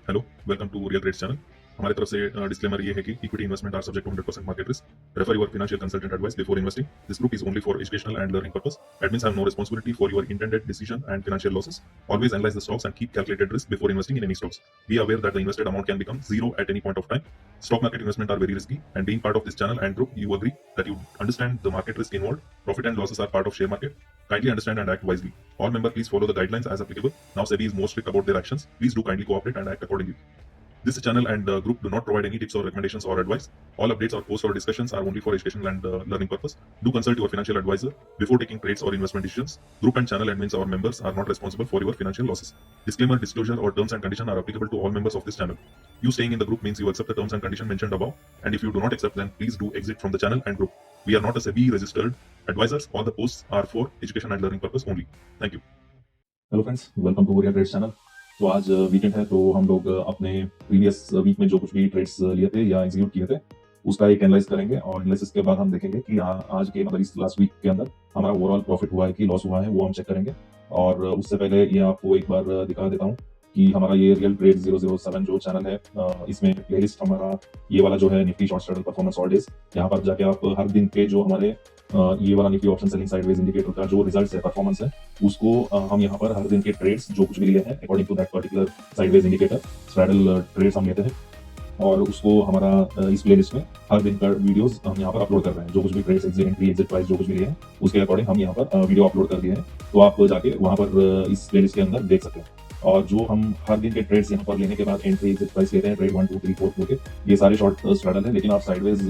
Hello, welcome to Real Trades channel. हमारी तरफ से डिस्क्लेमर ये है कि equity investment are subject to 100% market risk. Refer your financial consultant advice before investing. This group is only for educational and learning purpose. Admins have no responsibility for your intended decision and financial losses. Always analyze the stocks and keep calculated risk before investing in any stocks. Be aware that the invested amount can become zero at any point of time. Stock market investment are very risky, and being part of this channel and group, you agree that you understand the market risk involved. Profit and losses are part of share market. Kindly understand and act wisely. All members please follow the guidelines as applicable. Now SEBI is more strict about their actions. Please do kindly cooperate and act accordingly. This channel and group do not provide any tips or recommendations or advice. All updates or posts or discussions are only for educational and learning purpose. Do consult your financial advisor before taking trades or investment decisions. Group and channel admins or members are not responsible for your financial losses. Disclaimer, disclosure or terms and conditions are applicable to all members of this channel. You staying in the group means you accept the terms and conditions mentioned above, and if you do not accept them, please do exit from the channel and group. We are not a SEBI registered advisors. All the posts are for education and learning purpose only. Thank you. Hello friends, welcome to Real Trades channel. तो आज weekend है, तो हम लोग अपने previous week में जो कुछ भी ट्रेड्स लिए थे या एग्जीक्यूट किए थे उसका एक एनालाइज करेंगे, और एनालिसिस के बाद हम देखेंगे कि आज के मतलब इस लास्ट वीक के अंदर हमारा ओवरऑल प्रॉफिट हुआ है कि लॉस हुआ है, वो हम चेक करेंगे। और उससे पहले ये आपको एक बार दिखा देता हूँ कि हमारा ये रियल ट्रेड 007 जो चैनल है, इसमें प्लेलिस्ट हमारा ये वाला जो है Nifty short straddle performance all days, यहाँ पर जाके आप हर दिन के जो हमारे ये वाला Nifty option selling sideways indicator का जो रिजल्ट है, परफॉर्मेंस है, उसको हम यहाँ पर हर दिन के ट्रेड्स जो कुछ भी लिए हैं according to that particular sideways indicator straddle trades हम लेते हैं, और उसको हमारा इस प्लेलिस्ट में हर दिन का वीडियोस हम यहाँ पर अपलोड कर रहे हैं। जो कुछ भी trades, exit entry, exit price जो कुछ भी लिए हैं उसके अकॉर्डिंग हम यहाँ पर वीडियो अपलोड कर दिए हैं, तो आप जाके वहाँ पर इस प्लेलिस्ट के अंदर देख सकते हैं। और जो हम हर दिन के ट्रेड्स यहाँ पर लेने के बाद एंट्री, एग्जिट प्राइस लेते हैं, ट्रेड 1 2 3 4 करके, ये सारे शॉर्ट स्ट्रैडल है। लेकिन आप साइडवेज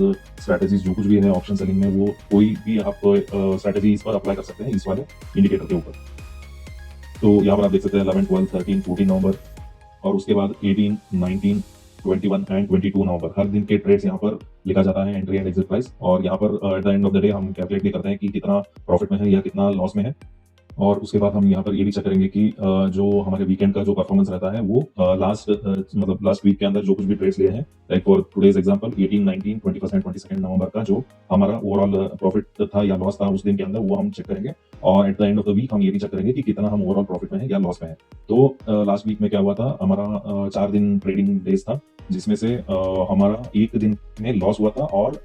स्ट्रैटेजीज जो कुछ भी है ऑप्शन सेलिंग में, वो कोई भी आप स्ट्रैटेजी इस पर अप्लाई कर सकते हैं इस वाले इंडिकेटर के ऊपर। तो यहाँ पर आप देख सकते हैं 11 12 13 14 नवंबर, और उसके बाद 18 19 21 एंड 22 नवंबर हर दिन के ट्रेड्स यहाँ पर लिखा जाता है, एंट्री एंड एग्जिट प्राइस। और यहाँ पर eight the end of the day हम कैलकुलेट भी करते हैं कि कितना प्रॉफिट में है या कितना लॉस में है। और उसके बाद हम यहाँ पर ये भी चेक करेंगे कि जो हमारे वीकेंड का जो परफॉर्मेंस रहता है वो लास्ट वीक के अंदर जो कुछ भी ट्रेड्स लिए हैं, like for today's example 18 19 21 and 22 नवंबर का जो हमारा ओवरऑल प्रॉफिट था या लॉस था उस दिन के अंदर, वो हम चेक करेंगे। और at the end of the week हम ये भी चेक करेंगे कि कितना हम ओवरऑल प्रॉफिट में है या लॉस में है। तो लास्ट वीक में क्या हुआ था, हमारा 4 दिन ट्रेडिंग डेज था, जिसमें से हमारा एक दिन में लॉस हुआ था और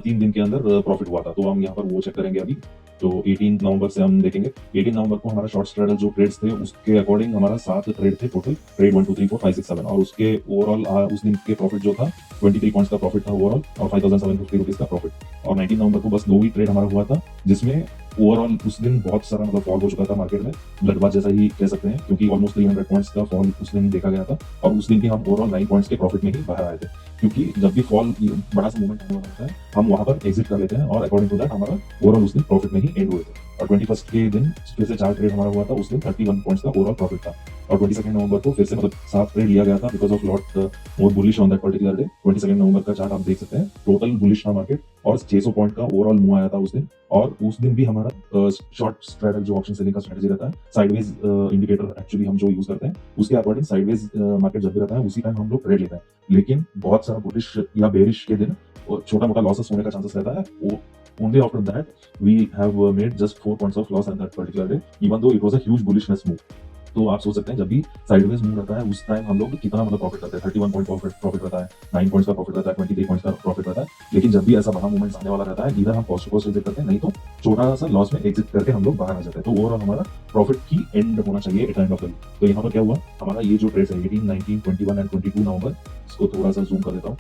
3 दिन के अंदर प्रॉफिट हुआ था। तो हम यहाँ पर वो चेक करेंगे अभी। तो 18 नवंबर से हम देखेंगे। 18 नवंबर को हमारा शॉर्ट स्ट्रैडल जो ट्रेड्स थे उसके अकॉर्डिंग हमारा 7 ट्रेड थे टोटल, ट्रेड 1 2 3 4 5 6 7, और उसके ओवरऑल उस दिन के प्रॉफिट जो था 23 पॉइंट्स का प्रॉफिट था ओवरऑल, और 5750 रुपीज का प्रॉफिट। और 19 नवंबर को बस 2 ही ट्रेड हमारा हुआ था, जिसमें ओवरऑल उस दिन बहुत सारा मतलब फॉल हो चुका था मार्केट में, ब्लडबाथ जैसा ही कह सकते हैं, क्योंकि ऑलमोस्ट 300 पॉइंट्स का फॉल उस दिन देखा गया था। और उस दिन भी हम ओवरऑल 9 पॉइंट्स के प्रॉफिट में ही बाहर आए थे, क्योंकि जब भी फॉल बड़ा सा मूवमेंट आने वाला होता है हम वहां पर एग्जिट कर लेते हैं, और अकॉर्डिंग टू दैट हमारा ओवरऑल उस दिन प्रॉफिट में ही एंड हुए थे। और 21 के दिन फिर से 4 ट्रेड हमारा हुआ था, उस दिन 31 पॉइंट्स का ओवरऑल प्रॉफिट था। और 22 नवंबर को फिर से मतलब 7 ट्रेड लिया गया था because of lot more bullish on that particular day. 22 नवंबर का चार्ट आप देख सकते हैं, टोटल बुलिश था मार्केट, और 600 पॉइंट का ओवरऑल मूव आया था उस दिन। और उस दिन भी हमारा शॉर्ट स्ट्रैटेजी जो ऑप्शन सेलिंग का स्ट्रेटजी रहता है, साइडवेज इंडिकेटर एक्चुअली हम जो यूज करते हैं उसके अकॉर्डिंग साइडवेज मार्केट जब भी रहता है उसी टाइम हम लोग ट्रेड लेते हैं। लेकिन बहुत सारा बुलिश या बेरिश के दिन छोटा मोटा लॉसेस होने का चांसेस रहता है। वो only after that we have made just 4 points of loss on that particular day, even though it was a huge bullishness move. तो आप सोच सकते हैं जब भी साइडवेज मूव रहता है उस टाइम हम लोग कितना मतलब प्रॉफिट करते हैं। 31 पॉइंट प्रॉफिट रहता है, 9 पॉइंट्स का प्रॉफिट रहता है, 23 पॉइंट्स का प्रॉफिट रहता है। लेकिन जब भी ऐसा बड़ा मूवमेंट आने वाला रहता है, इधर हम कॉस्ट टू कॉस्ट एग्जिट करते हैं, नहीं तो छोटा सा लॉस में एग्जिट करके हम लोग बाहर आ जाते हैं। तो ओवरऑल हमारा प्रॉफिट की एंड होना चाहिए at end of the week. तो यहाँ पर क्या हुआ, हमारा ये जो ट्रेड्स है 18 19 21 एंड 22 नवंबर, इसको थोड़ा सा जूम कर देता हूँ।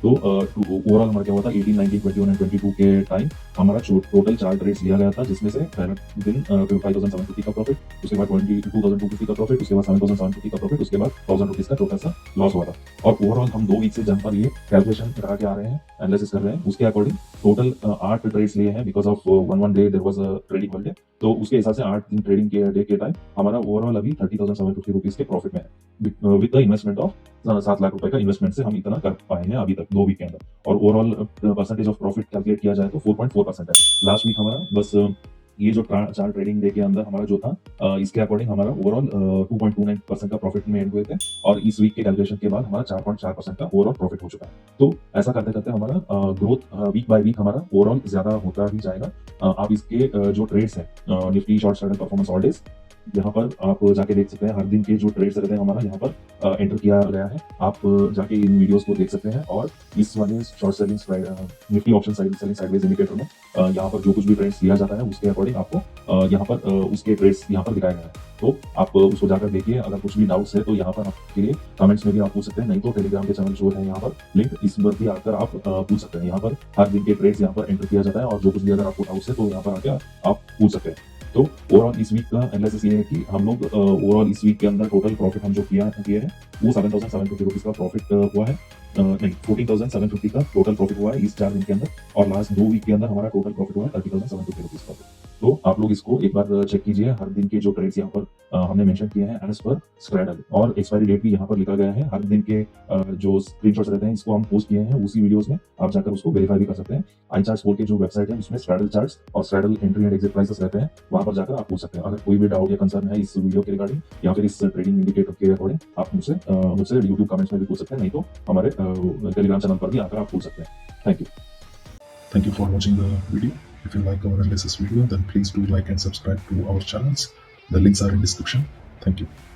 तो ओवरऑल हमारा क्या हुआ था, 18 19 21 एंड 22 के टाइम हमारा टोटल 4 ट्रेड्स लिया गया था, जिसमें से पहला दिन 5750 का प्रॉफिट, उसके बाद 22,250 का प्रॉफिट, उसके बाद 7,750 का प्रॉफिट, उसके बाद 1000 रुपीज का छोटा सा लॉस हुआ था। और ओवरऑल हम 2 वीक से जहां पर ये कैलकुलेशन लगा के आ रहे हैं, एनालिसिस कर रहे हैं, उसके अकॉर्डिंग टोटल 8 ट्रेड्स लिए हैं because of one day there was a trading holiday. तो उसके हिसाब से 8 दिन ट्रेडिंग के डे के टाइम हमारा ओवरऑल अभी 30,750 रुपीज के प्रॉफिट में है, with the investment of 7 lakh रुपए का इन्वेस्टमेंट से हम इतना कर पाए हैं अभी तक 2 वीक के अंदर। और overall percentage of profit calculate किया जाए तो 4.4% है। लास्ट वीक हमारा बस ये जो 4 ट्रेडिंग डे के अंदर हमारा जो था, इसके अकॉर्डिंग हमारा ओवरऑल 2.29% का प्रॉफिट में एंड हुए थे, और इस वीक के कैलकुलेशन के बाद हमारा 4.4% का ओवरऑल प्रॉफिट हो चुका है। तो ऐसा करते करते हमारा ग्रोथ वीक बाय वीक हमारा ओवरऑल ज्यादा होता ही जाएगा। आप इसके जो ट्रेड्स हैं, Nifty short strategy performance all days, यहाँ पर आप जाके देख सकते हैं हर दिन के जो ट्रेड्स रहते हैं हमारा यहाँ पर एंटर किया गया है। आप जाके इन वीडियोस को देख सकते हैं और इस वाले short selling Nifty option selling sideways indicator में यहाँ पर जो कुछ भी ट्रेड्स दिया जाता है उसके अकॉर्डिंग आपको यहाँ पर उसके ट्रेड्स यहाँ पर दिखाए गए हैं। तो आप उसको जाकर देखिए। अगर कुछ भी डाउट्स है तो यहाँ पर आपके लिए कमेंट्स में भी आप पूछ सकते हैं, नहीं तो टेलीग्राम के चैनल जो है यहाँ पर लिंक इस पर भी आकर आप पूछ सकते हैं। यहाँ पर हर दिन के ट्रेड्स यहाँ पर एंटर किया जाता है और जो कुछ भी अगर आपको डाउट्स है तो यहाँ पर आके आप पूछ सकते हैं। तो ओवरऑल इस वीक का एनालिसिस ये है कि हम लोग ओवरऑल इस वीक के अंदर टोटल प्रॉफिट हम जो किए हैं वो 7,750 रुपीज का प्रॉफिट हुआ है। नहीं 14,750 का टोटल प्रॉफिट हुआ है इस 4 दिन के अंदर, और लास्ट 2 वीक के अंदर हमारा टोटल प्रॉफिट हुआ है 30,750 रुपीज का। तो आप लोग इसको एक बार चेक कीजिए। हर दिन के जो ट्रेड्स यहाँ पर हमने मेंशन किए हैं एज पर स्क्रैडल, और एक्सपायरी डेट भी यहाँ पर लिखा गया है। हर दिन के जो स्क्रीनशॉट्स रहते हैं इसको हम पोस्ट किए हैं उसी वीडियोस में, आप जाकर उसको वेरीफाई भी कर सकते हैं। आई चार्ट्स बोल के जो वेबसाइट है उसमें स्क्रैडल चार्ट्स और स्क्रैडल एंट्री एंड एग्जिट प्राइसेस रहते हैं, वहां पर जाकर आप पूछ सकते हैं। अगर कोई भी डाउट या कंसर्न है इस वीडियो के रिगार्डिंग या फिर इस ट्रेडिंग इंडिकेटर के अकॉर्डिंग आप मुझसे यूट्यूब कमेंट्स में भी पूछ सकते हैं, नहीं तो हमारे टेलीग्राम चैनल पर भी आकर आप पूछ सकते हैं। Thank you. Thank you for watching the video. If you like our analysis video, then please do like and subscribe to our channels. The links are in description. Thank you.